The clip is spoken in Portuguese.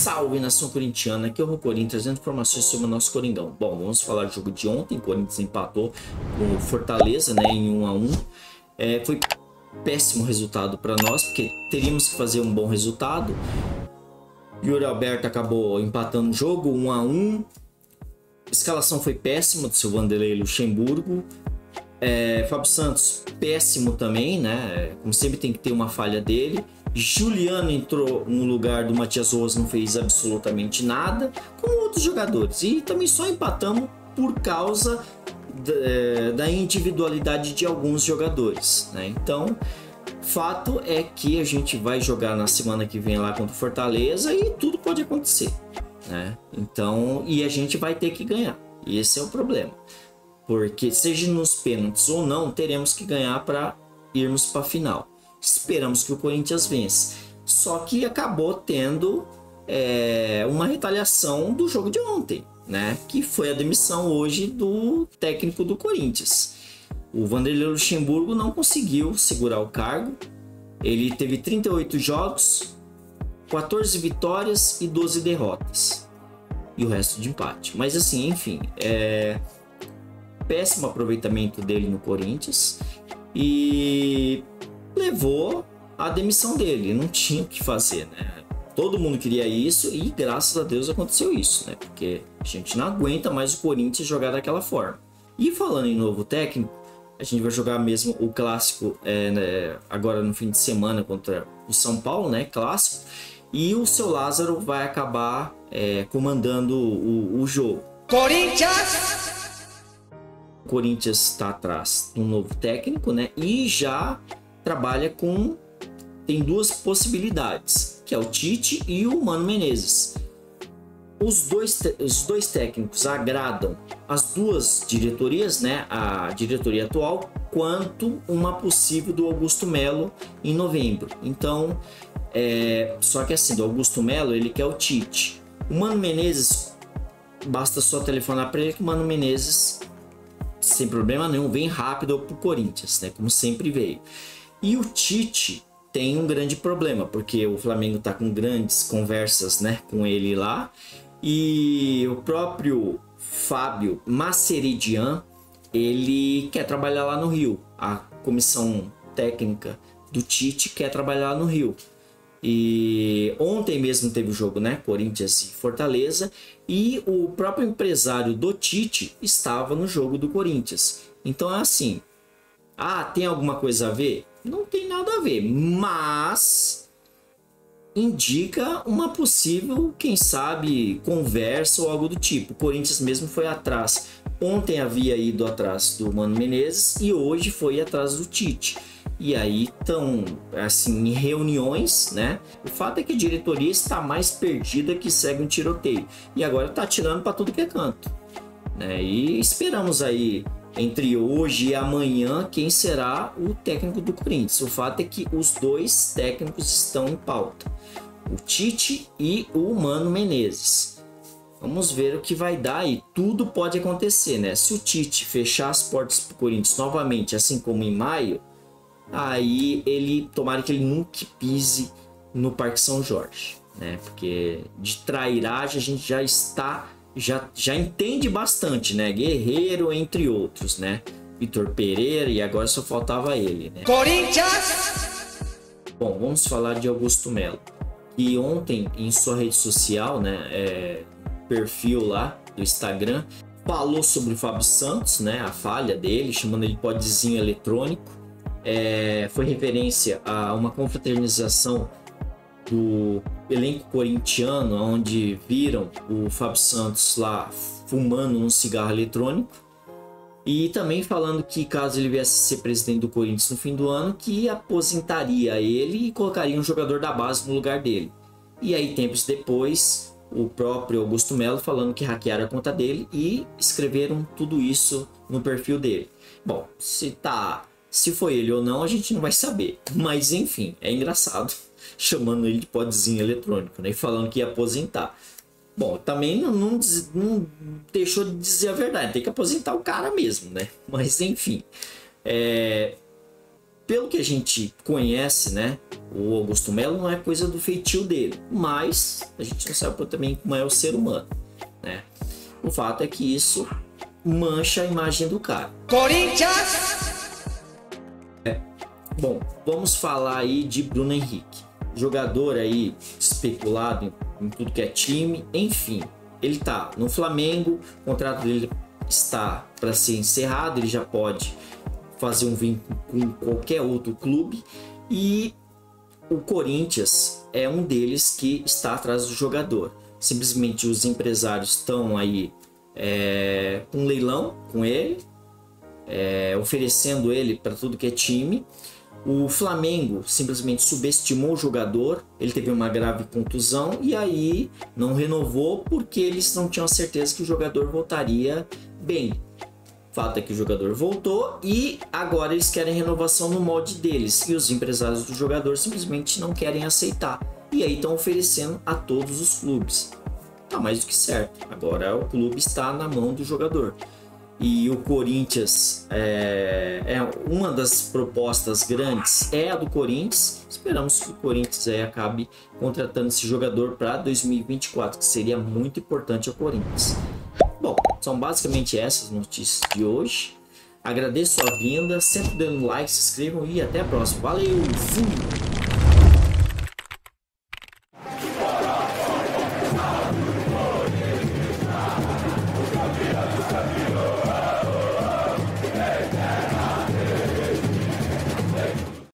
Salve, nação corintiana, aqui é o Corinthians, trazendo informações sobre o nosso Coringão. Bom, vamos falar do jogo de ontem. O Corinthians empatou com o Fortaleza, né, em 1 a 1. Foi péssimo resultado para nós, porque teríamos que fazer um bom resultado. Yuri Alberto acabou empatando o jogo, 1 a 1. A escalação foi péssima do seu Vanderlei Luxemburgo. Fábio Santos, péssimo também, né? Como sempre tem que ter uma falha dele. Juliano entrou no lugar do Matias Rojas, não fez absolutamente nada, como outros jogadores. E também só empatamos por causa da individualidade de alguns jogadores, né? Então, fato é que a gente vai jogar na semana que vem lá contra o Fortaleza e tudo pode acontecer, né? Então, e a gente vai ter que ganhar. E esse é o problema. Porque seja nos pênaltis ou não, teremos que ganhar para irmos para a final. Esperamos que o Corinthians vença. Só que acabou tendo uma retaliação do jogo de ontem, né? Que foi a demissão hoje do técnico do Corinthians. O Vanderlei Luxemburgo não conseguiu segurar o cargo. Ele teve 38 jogos, 14 vitórias e 12 derrotas. E o resto de empate. Mas assim, enfim, péssimo aproveitamento dele no Corinthians. E levou à demissão dele, não tinha o que fazer, né? Todo mundo queria isso e graças a Deus aconteceu isso, né? Porque a gente não aguenta mais o Corinthians jogar daquela forma. E falando em novo técnico, a gente vai jogar mesmo o clássico agora no fim de semana contra o São Paulo, né? Clássico. E o seu Lázaro vai acabar comandando o jogo. O Corinthians está atrás de um novo técnico, né? E já trabalha tem duas possibilidades, que é o Tite e o Mano Menezes. Os dois técnicos agradam as duas diretorias, né? A diretoria atual, quanto uma possível do Augusto Melo em novembro. Então, só que assim, do Augusto Melo, ele quer o Tite. O Mano Menezes, basta só telefonar para ele que o Mano Menezes, sem problema nenhum, vem rápido pro Corinthians, né? Como sempre veio. E o Tite tem um grande problema, porque o Flamengo tá com grandes conversas, né, com ele lá. E o próprio Fábio Maceridian, ele quer trabalhar lá no Rio. A comissão técnica do Tite quer trabalhar lá no Rio. E ontem mesmo teve o jogo, né? Corinthians e Fortaleza. E o próprio empresário do Tite estava no jogo do Corinthians. Então é assim. Tem alguma coisa a ver? Não tem nada a ver. Mas indica uma possível, quem sabe, conversa ou algo do tipo. O Corinthians mesmo foi atrás. Ontem havia ido atrás do Mano Menezes e hoje foi atrás do Tite. E aí estão, assim, em reuniões, né? O fato é que a diretoria está mais perdida que segue um tiroteio. E agora está atirando para tudo que é canto, né? E esperamos aí, entre hoje e amanhã, quem será o técnico do Corinthians. O fato é que os dois técnicos estão em pauta. O Tite e o Mano Menezes. Vamos ver o que vai dar e tudo pode acontecer, né? Se o Tite fechar as portas para o Corinthians novamente, assim como em maio, aí tomara que ele nunca pise no Parque São Jorge, né? Porque de trairagem a gente já entende bastante, né? Guerreiro, entre outros, né? Vitor Pereira, e agora só faltava ele, né? Corinthians! Bom, vamos falar de Augusto Melo. E ontem, em sua rede social, né? Perfil lá do Instagram, falou sobre o Fábio Santos, né? A falha dele, chamando ele de podezinho eletrônico. Foi referência a uma confraternização do elenco corintiano, onde viram o Fábio Santos lá fumando um cigarro eletrônico, e também falando que caso ele viesse a ser presidente do Corinthians no fim do ano, que aposentaria ele e colocaria um jogador da base no lugar dele. E aí, tempos depois, o próprio Augusto Melo falando que hackearam a conta dele e escreveram tudo isso no perfil dele. Bom, se foi ele ou não, a gente não vai saber. Mas enfim, é engraçado chamando ele de podezinho eletrônico, né? E falando que ia aposentar. Bom, também não deixou de dizer a verdade. Tem que aposentar o cara mesmo, né? Mas enfim. pelo que a gente conhece, né, o Augusto Melo não é coisa do feitio dele, mas a gente não sabe também como é o ser humano, né? O fato é que isso mancha a imagem do cara. Corinthians! Bom, vamos falar aí de Bruno Henrique. Jogador aí especulado em tudo que é time, enfim. Ele tá no Flamengo, o contrato dele está para ser encerrado, ele já pode fazer um vínculo com qualquer outro clube e o Corinthians é um deles que está atrás do jogador. Simplesmente os empresários estão aí com um leilão com ele, oferecendo ele para tudo que é time. O Flamengo simplesmente subestimou o jogador, ele teve uma grave contusão e aí não renovou porque eles não tinham certeza que o jogador voltaria bem. O fato é que o jogador voltou e agora eles querem renovação no molde deles e os empresários do jogador simplesmente não querem aceitar. E aí estão oferecendo a todos os clubes. Tá mais do que certo, agora o clube está na mão do jogador. E o Corinthians uma das propostas grandes é a do Corinthians. Esperamos que o Corinthians acabe contratando esse jogador para 2024, que seria muito importante ao Corinthians. Bom, são basicamente essas notícias de hoje. Agradeço a vinda, sempre dando like, se inscrevam e até a próxima. Valeu, fui!